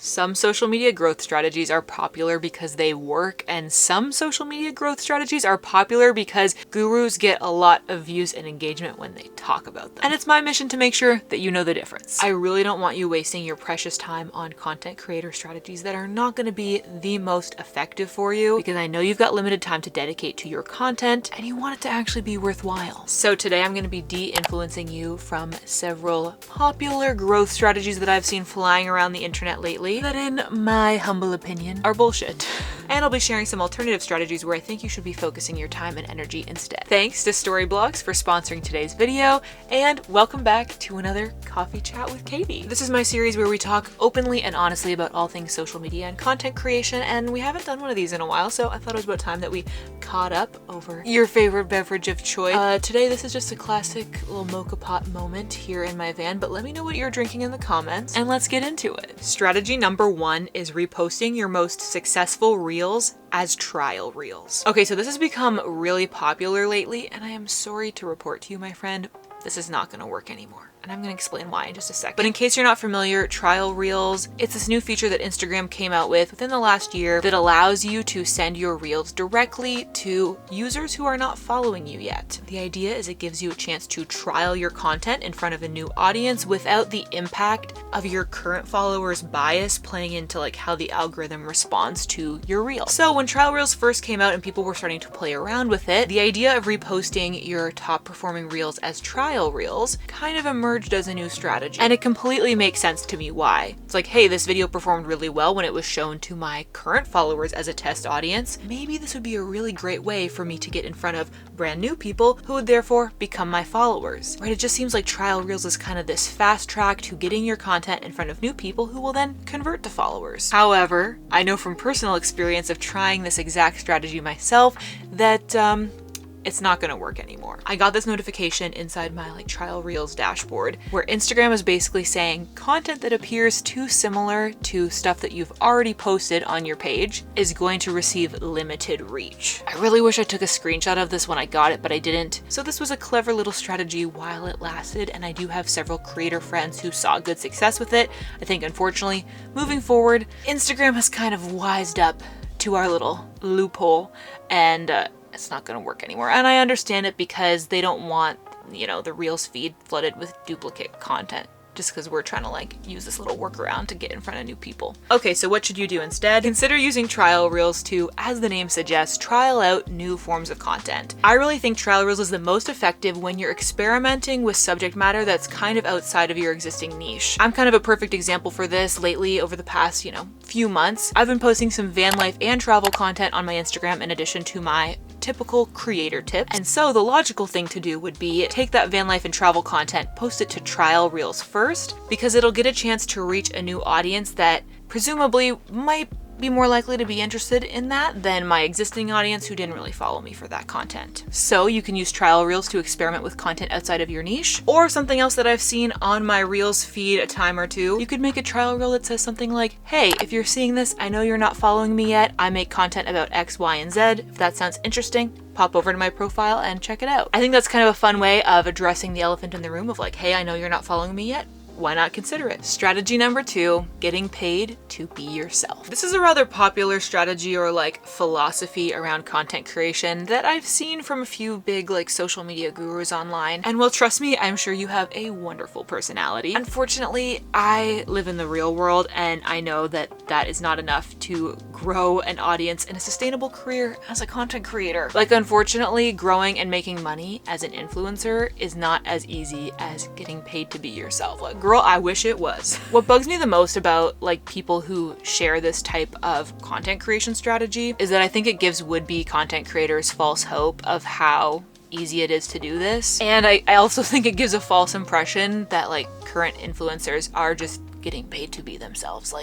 Some social media growth strategies are popular because they work, and some social media growth strategies are popular because gurus get a lot of views and engagement when they talk about them. And it's my mission to make sure that you know the difference. I really don't want you wasting your precious time on content creator strategies that are not going to be the most effective for you, because I know you've got limited time to dedicate to your content and you want it to actually be worthwhile. So today I'm going to be de-influencing you from several popular growth strategies that I've seen flying around the internet lately that, in my humble opinion, are bullshit. And I'll be sharing some alternative strategies where I think you should be focusing your time and energy instead. Thanks to Storyblocks for sponsoring today's video, and welcome back to another Coffee Chat with Katie. This is my series where we talk openly and honestly about all things social media and content creation, and we haven't done one of these in a while, so I thought it was about time that we caught up over your favorite beverage of choice. Today this is just a classic little mocha pot moment here in my van, but let me know what you're drinking in the comments and let's get into it. Strategy number 1 is reposting your most successful reels as trial reels. Okay, so this has become really popular lately, and I am sorry to report to you, my friend, this is not going to work anymore. And I'm going to explain why in just a second. But in case you're not familiar, trial reels, it's this new feature that Instagram came out with within the last year that allows you to send your reels directly to users who are not following you yet. The idea is it gives you a chance to trial your content in front of a new audience without the impact of your current followers' bias playing into like how the algorithm responds to your reel. So when trial reels first came out and people were starting to play around with it, the idea of reposting your top performing reels as trial reels kind of emerged as a new strategy. And it completely makes sense to me why. It's like, hey, this video performed really well when it was shown to my current followers as a test audience. Maybe this would be a really great way for me to get in front of brand new people who would therefore become my followers. Right? It just seems like trial reels is kind of this fast track to getting your content in front of new people who will then convert to followers. However, I know from personal experience of trying this exact strategy myself that it's not going to work anymore. I got this notification inside my trial reels dashboard where Instagram is basically saying content that appears too similar to stuff that you've already posted on your page is going to receive limited reach. I really wish I took a screenshot of this when I got it, but I didn't. So this was a clever little strategy while it lasted, and I do have several creator friends who saw good success with it. I think unfortunately, moving forward, Instagram has kind of wised up to our little loophole, and it's not going to work anymore. And I understand it because they don't want, the Reels feed flooded with duplicate content, just because we're trying to use this little workaround to get in front of new people. Okay, so what should you do instead? Consider using trial reels to, as the name suggests, trial out new forms of content. I really think trial reels is the most effective when you're experimenting with subject matter that's kind of outside of your existing niche. I'm kind of a perfect example for this. Lately, over the past, few months, I've been posting some van life and travel content on my Instagram in addition to my typical creator tips. And so the logical thing to do would be take that van life and travel content, post it to trial reels first, because it'll get a chance to reach a new audience that presumably might be more likely to be interested in that than my existing audience who didn't really follow me for that content. So you can use trial reels to experiment with content outside of your niche, or something else that I've seen on my reels feed a time or two. You could make a trial reel that says something like, hey, if you're seeing this, I know you're not following me yet. I make content about X, Y, and Z. If that sounds interesting, pop over to my profile and check it out. I think that's kind of a fun way of addressing the elephant in the room of hey, I know you're not following me yet. Why not consider it? Strategy number 2, getting paid to be yourself. This is a rather popular strategy or philosophy around content creation that I've seen from a few big social media gurus online. And well, trust me, I'm sure you have a wonderful personality. Unfortunately, I live in the real world and I know that that is not enough to grow an audience in a sustainable career as a content creator. Unfortunately, growing and making money as an influencer is not as easy as getting paid to be yourself. Girl, I wish it was. What bugs me the most about people who share this type of content creation strategy is that I think it gives would-be content creators false hope of how easy it is to do this. And I also think it gives a false impression that current influencers are just getting paid to be themselves.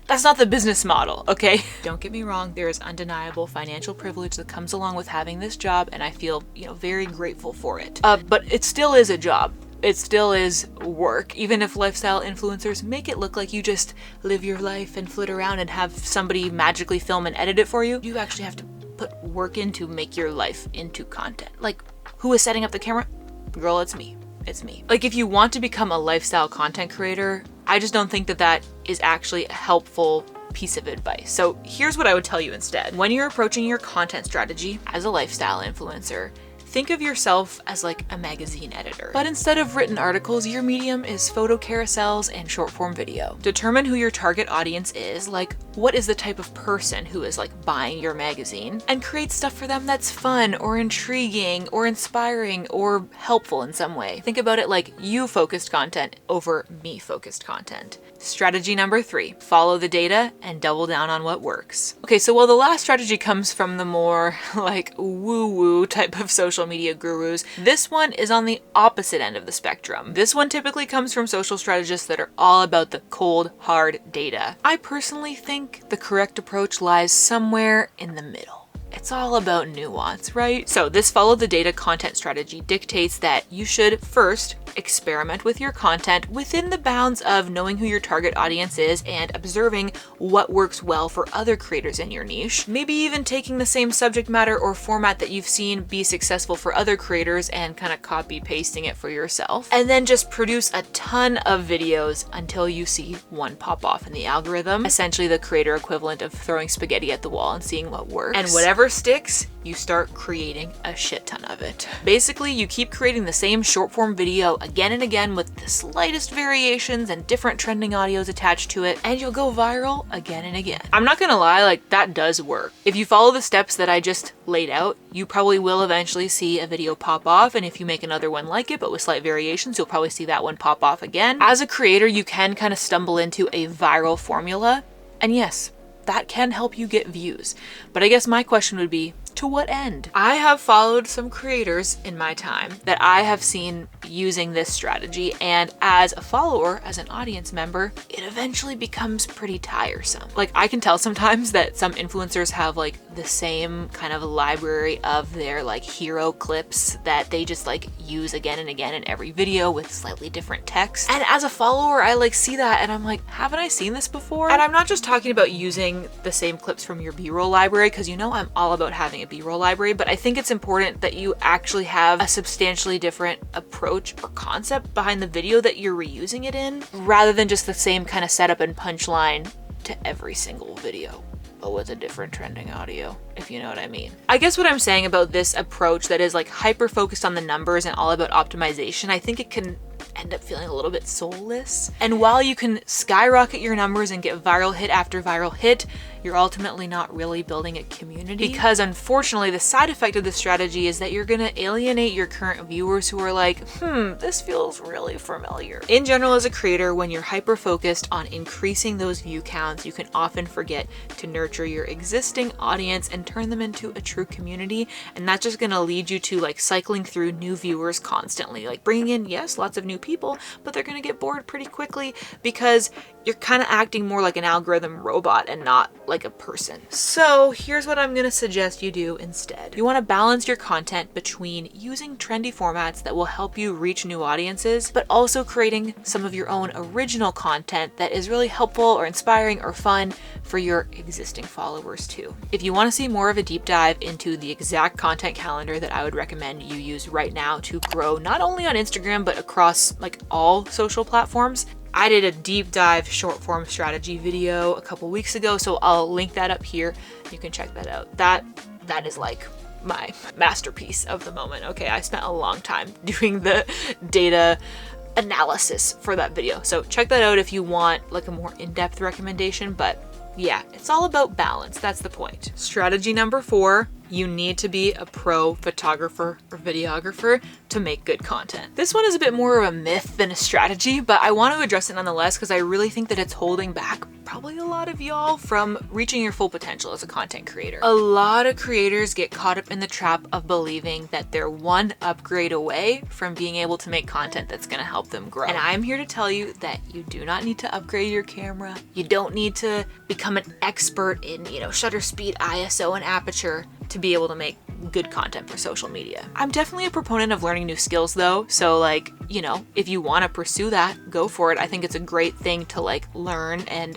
That's not the business model, okay? Don't get me wrong, there is undeniable financial privilege that comes along with having this job, and I feel, very grateful for it. But it still is a job. It still is work. Even if lifestyle influencers make it look like you just live your life and flit around and have somebody magically film and edit it for you, you actually have to put work in to make your life into content. Who is setting up the camera? Girl, it's me. It's me. If you want to become a lifestyle content creator, I just don't think that that is actually a helpful piece of advice. So here's what I would tell you instead. When you're approaching your content strategy as a lifestyle influencer, think of yourself as like a magazine editor. But instead of written articles, your medium is photo carousels and short form video. Determine who your target audience is, like what is the type of person who is like buying your magazine, and create stuff for them that's fun or intriguing or inspiring or helpful in some way. Think about it like you focused content over me focused content. Strategy number 3, follow the data and double down on what works. Okay, so while the last strategy comes from the more like woo-woo type of social media gurus, this one is on the opposite end of the spectrum. This one typically comes from social strategists that are all about the cold, hard data. I personally think the correct approach lies somewhere in the middle. It's all about nuance, right? So this follow the data content strategy dictates that you should first experiment with your content within the bounds of knowing who your target audience is and observing what works well for other creators in your niche. Maybe even taking the same subject matter or format that you've seen be successful for other creators and kind of copy pasting it for yourself. And then just produce a ton of videos until you see one pop off in the algorithm. Essentially the creator equivalent of throwing spaghetti at the wall and seeing what works. And whatever sticks, you start creating a shit ton of it. Basically, you keep creating the same short form video again and again with the slightest variations and different trending audios attached to it, and you'll go viral again and again. I'm not gonna lie, like that does work. If you follow the steps that I just laid out, you probably will eventually see a video pop off, and if you make another one like it but with slight variations, you'll probably see that one pop off again. As a creator, you can kind of stumble into a viral formula, and yes, that can help you get views. But I guess my question would be, to what end? I have followed some creators in my time that I have seen using this strategy, and as a follower, as an audience member, it eventually becomes pretty tiresome. Like I can tell sometimes that some influencers have like the same kind of library of their like hero clips that they just like use again and again in every video with slightly different text. And as a follower, I like see that and I'm like, haven't I seen this before? And I'm not just talking about using the same clips from your B-roll library, because you know I'm all about having a B-roll library, but I think it's important that you actually have a substantially different approach or concept behind the video that you're reusing it in, rather than just the same kind of setup and punchline to every single video, but with a different trending audio, if you know what I mean. I guess what I'm saying about this approach that is like hyper focused on the numbers and all about optimization, I think it can end up feeling a little bit soulless. And while you can skyrocket your numbers and get viral hit after viral hit, you're ultimately not really building a community, because unfortunately the side effect of this strategy is that you're gonna alienate your current viewers who are like, this feels really familiar. In general, as a creator, when you're hyper focused on increasing those view counts, you can often forget to nurture your existing audience and turn them into a true community. And that's just gonna lead you to like cycling through new viewers constantly, like bringing in, yes, lots of new people, but they're gonna get bored pretty quickly because you're kind of acting more like an algorithm robot and not like a person. So here's what I'm gonna suggest you do instead. You wanna balance your content between using trendy formats that will help you reach new audiences, but also creating some of your own original content that is really helpful or inspiring or fun for your existing followers too. If you wanna see more of a deep dive into the exact content calendar that I would recommend you use right now to grow not only on Instagram, but across like all social platforms, I did a deep dive short form strategy video a couple weeks ago, so I'll link that up here. You can check that out. That is like my masterpiece of the moment. Okay, I spent a long time doing the data analysis for that video. So check that out if you want like a more in-depth recommendation, but yeah, it's all about balance. That's the point. Strategy number 4, you need to be a pro photographer or videographer to make good content. This one is a bit more of a myth than a strategy, but I want to address it nonetheless because I really think that it's holding back probably a lot of y'all from reaching your full potential as a content creator. A lot of creators get caught up in the trap of believing that they're one upgrade away from being able to make content that's going to help them grow. And I'm here to tell you that you do not need to upgrade your camera. You don't need to become an expert in, shutter speed, ISO, and aperture to be able to make good content for social media. I'm definitely a proponent of learning new skills though. So if you want to pursue that, go for it. I think it's a great thing to learn and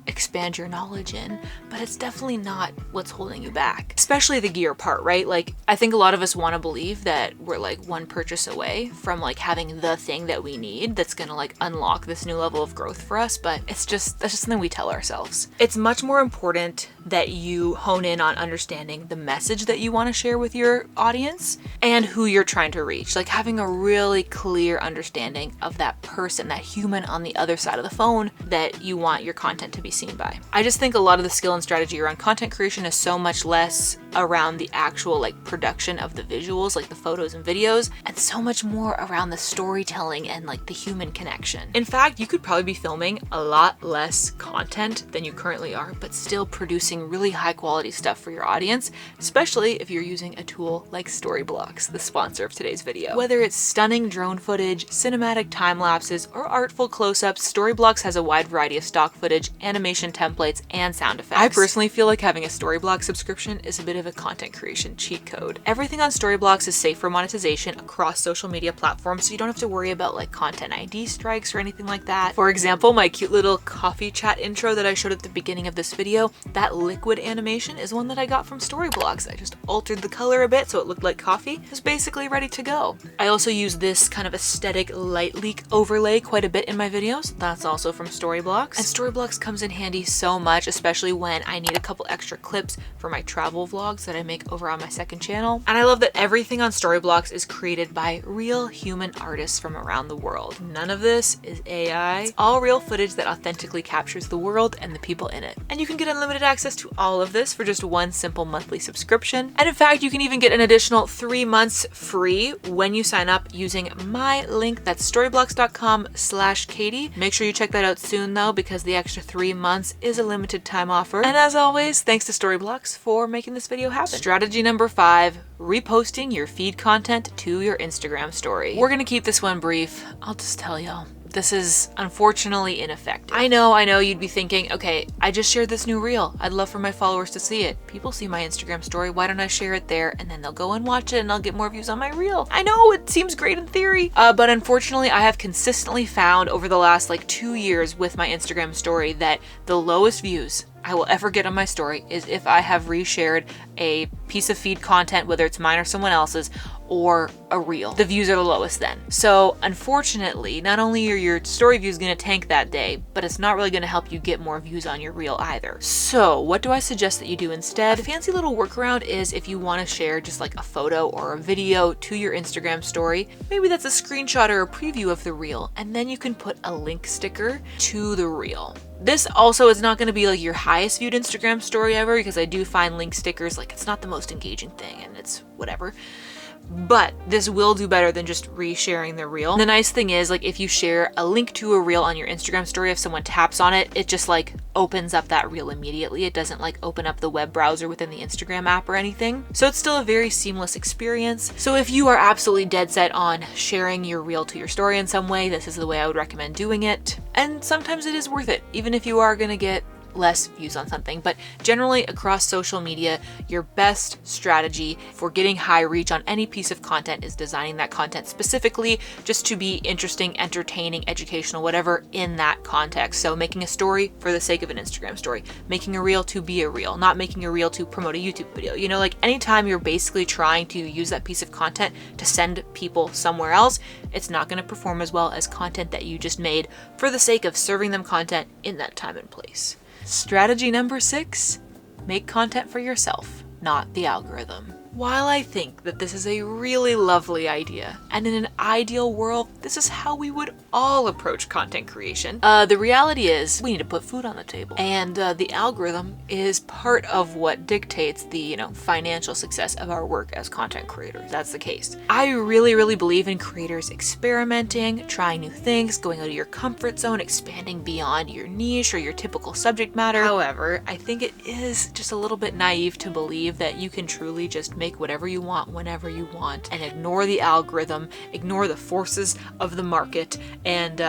expand your knowledge in, but it's definitely not what's holding you back. Especially the gear part, right? Like, I think a lot of us want to believe that we're like one purchase away from like having the thing that we need that's gonna like unlock this new level of growth for us, but that's just something we tell ourselves. It's much more important that you hone in on understanding the message that you want to share with your audience and who you're trying to reach. Like having a really clear understanding of that person, that human on the other side of the phone that you want your content to be seen by. I just think a lot of the skill and strategy around content creation is so much less around the actual like production of the visuals, like the photos and videos, and so much more around the storytelling and like the human connection. In fact, you could probably be filming a lot less content than you currently are, but still producing really high quality stuff for your audience, especially if you're using a tool like Storyblocks, the sponsor of today's video. Whether it's stunning drone footage, cinematic time lapses, or artful close-ups, Storyblocks has a wide variety of stock footage, animation templates, and sound effects. I personally feel like having a Storyblocks subscription is a bit of a content creation cheat code. Everything on Storyblocks is safe for monetization across social media platforms, so you don't have to worry about like content ID strikes or anything like that. For example, my cute little coffee chat intro that I showed at the beginning of this video, that liquid animation is one that I got from Storyblocks. I just altered the color a bit so it looked like coffee. It was basically ready to go. I also use this kind of aesthetic light leak overlay quite a bit in my videos. That's also from Storyblocks. And Storyblocks comes in handy so much, especially when I need a couple extra clips for my travel vlogs that I make over on my second channel. And I love that everything on Storyblocks is created by real human artists from around the world. None of this is AI. It's all real footage that authentically captures the world and the people in it. And you can get unlimited access to all of this for just one simple monthly subscription. And in fact, you can even get an additional 3 months free when you sign up using my link. That's storyblocks.com/Katie. Make sure you check that out soon though, because the extra 3 months is a limited time offer. And as always, thanks to Storyblocks for making this video happen. Strategy number 5, reposting your feed content to your Instagram story. We're gonna keep this one brief. I'll just tell y'all, this is unfortunately ineffective. I know you'd be thinking, okay, I just shared this new reel. I'd love for my followers to see it. People see my Instagram story. Why don't I share it there? And then they'll go and watch it and I'll get more views on my reel. I know it seems great in theory, but unfortunately I have consistently found over the last like 2 years with my Instagram story that the lowest views I will ever get on my story is if I have reshared a piece of feed content, whether it's mine or someone else's, or a reel. The views are the lowest then. So unfortunately, not only are your story views gonna tank that day, but it's not really gonna help you get more views on your reel either. So what do I suggest that you do instead? A fancy little workaround is if you wanna share just like a photo or a video to your Instagram story, maybe that's a screenshot or a preview of the reel, and then you can put a link sticker to the reel. This also is not going to be like your highest viewed Instagram story ever, because I do find link stickers, like it's not the most engaging thing and it's whatever. But this will do better than just resharing the reel. And the nice thing is, like if you share a link to a reel on your Instagram story, if someone taps on it, it just like opens up that reel immediately. It doesn't like open up the web browser within the Instagram app or anything. So it's still a very seamless experience. So if you are absolutely dead set on sharing your reel to your story in some way, this is the way I would recommend doing it. And sometimes it is worth it, even if you are gonna get less views on something. But generally across social media, your best strategy for getting high reach on any piece of content is designing that content specifically just to be interesting, entertaining, educational, whatever in that context. So making a story for the sake of an Instagram story, making a reel to be a reel, not making a reel to promote a YouTube video. You know, like anytime you're basically trying to use that piece of content to send people somewhere else, it's not going to perform as well as content that you just made for the sake of serving them content in that time and place. Strategy number 6, make content for yourself, not the algorithm. While I think that this is a really lovely idea, and in an ideal world, this is how we would all approach content creation, the reality is we need to put food on the table. And the algorithm is part of what dictates the, financial success of our work as content creators. That's the case. I really, really believe in creators experimenting, trying new things, going out of your comfort zone, expanding beyond your niche or your typical subject matter. However, I think it is just a little bit naive to believe that you can truly just make whatever you want whenever you want and ignore the algorithm, ignore the forces of the market, and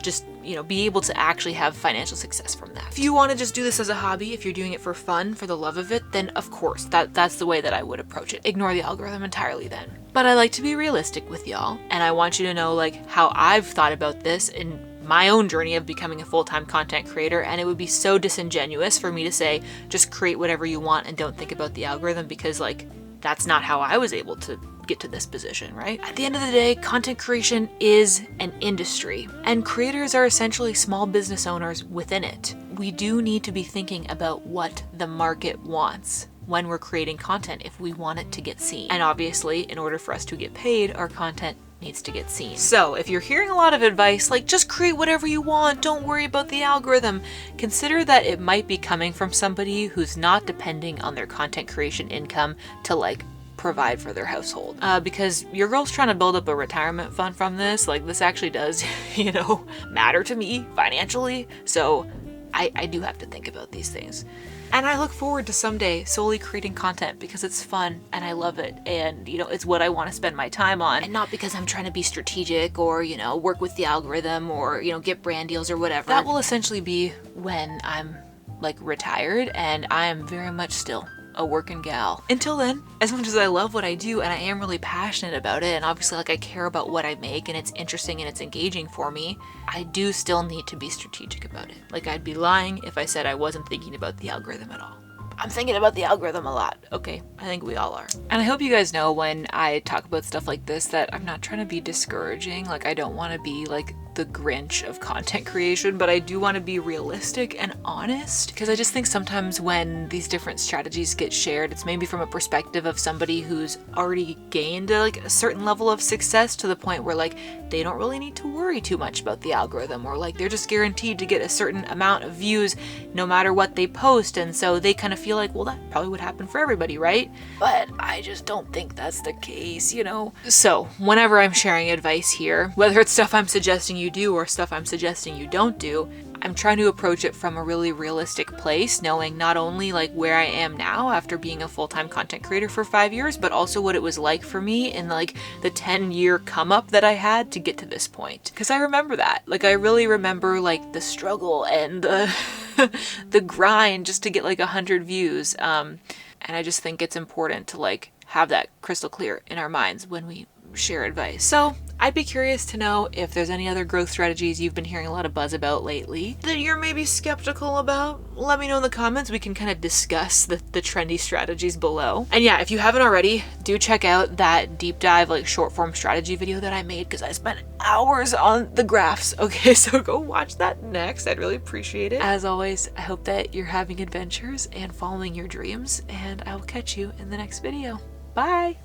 just be able to actually have financial success from that. If you want to just do this as a hobby, if you're doing it for fun, for the love of it, then of course that's the way that I would approach it. Ignore the algorithm entirely then. But I like to be realistic with y'all, and I want you to know like how I've thought about this in my own journey of becoming a full-time content creator, and it would be so disingenuous for me to say, just create whatever you want and don't think about the algorithm, because like, that's not how I was able to get to this position, right? At the end of the day, content creation is an industry, and creators are essentially small business owners within it. We do need to be thinking about what the market wants when we're creating content if we want it to get seen. And obviously, in order for us to get paid, our content needs to get seen. So if you're hearing a lot of advice like just create whatever you want, don't worry about the algorithm, consider that it might be coming from somebody who's not depending on their content creation income to like provide for their household. Because your girl's trying to build up a retirement fund from this. Like, this actually does, you know, matter to me financially. So I do have to think about these things. And I look forward to someday solely creating content because it's fun and I love it. And, you know, it's what I want to spend my time on. And not because I'm trying to be strategic or, you know, work with the algorithm or, you know, get brand deals or whatever. That will essentially be when I'm like retired and I am very much still a working gal. Until then, as much as I love what I do and I am really passionate about it, and obviously like I care about what I make and it's interesting and it's engaging for me, I do still need to be strategic about it. Like, I'd be lying if I said I wasn't thinking about the algorithm at all. I'm thinking about the algorithm a lot. Okay, I think we all are. And I hope you guys know when I talk about stuff like this that I'm not trying to be discouraging. Like, I don't want to be like the Grinch of content creation, but I do want to be realistic and honest, because I just think sometimes when these different strategies get shared, it's maybe from a perspective of somebody who's already gained like a certain level of success to the point where like they don't really need to worry too much about the algorithm, or like they're just guaranteed to get a certain amount of views no matter what they post, and so they kind of feel like, well, that probably would happen for everybody, right? But I just don't think that's the case, you know? So whenever I'm sharing advice here, whether it's stuff I'm suggesting you do or stuff I'm suggesting you don't do, I'm trying to approach it from a really realistic place, knowing not only like where I am now after being a full-time content creator for 5 years, but also what it was like for me in like the 10-year come up that I had to get to this point. Because I remember that. Like, I really remember like the struggle and the the grind just to get like 100 views. And I just think it's important to like have that crystal clear in our minds when we share advice. So I'd be curious to know if there's any other growth strategies you've been hearing a lot of buzz about lately that you're maybe skeptical about. Let me know in the comments. We can kind of discuss the trendy strategies below. And yeah, if you haven't already, do check out that deep dive like short form strategy video that I made, because I spent hours on the graphs. Okay, so go watch that next. I'd really appreciate it. As always, I hope that you're having adventures and following your dreams, and I will catch you in the next video. Bye!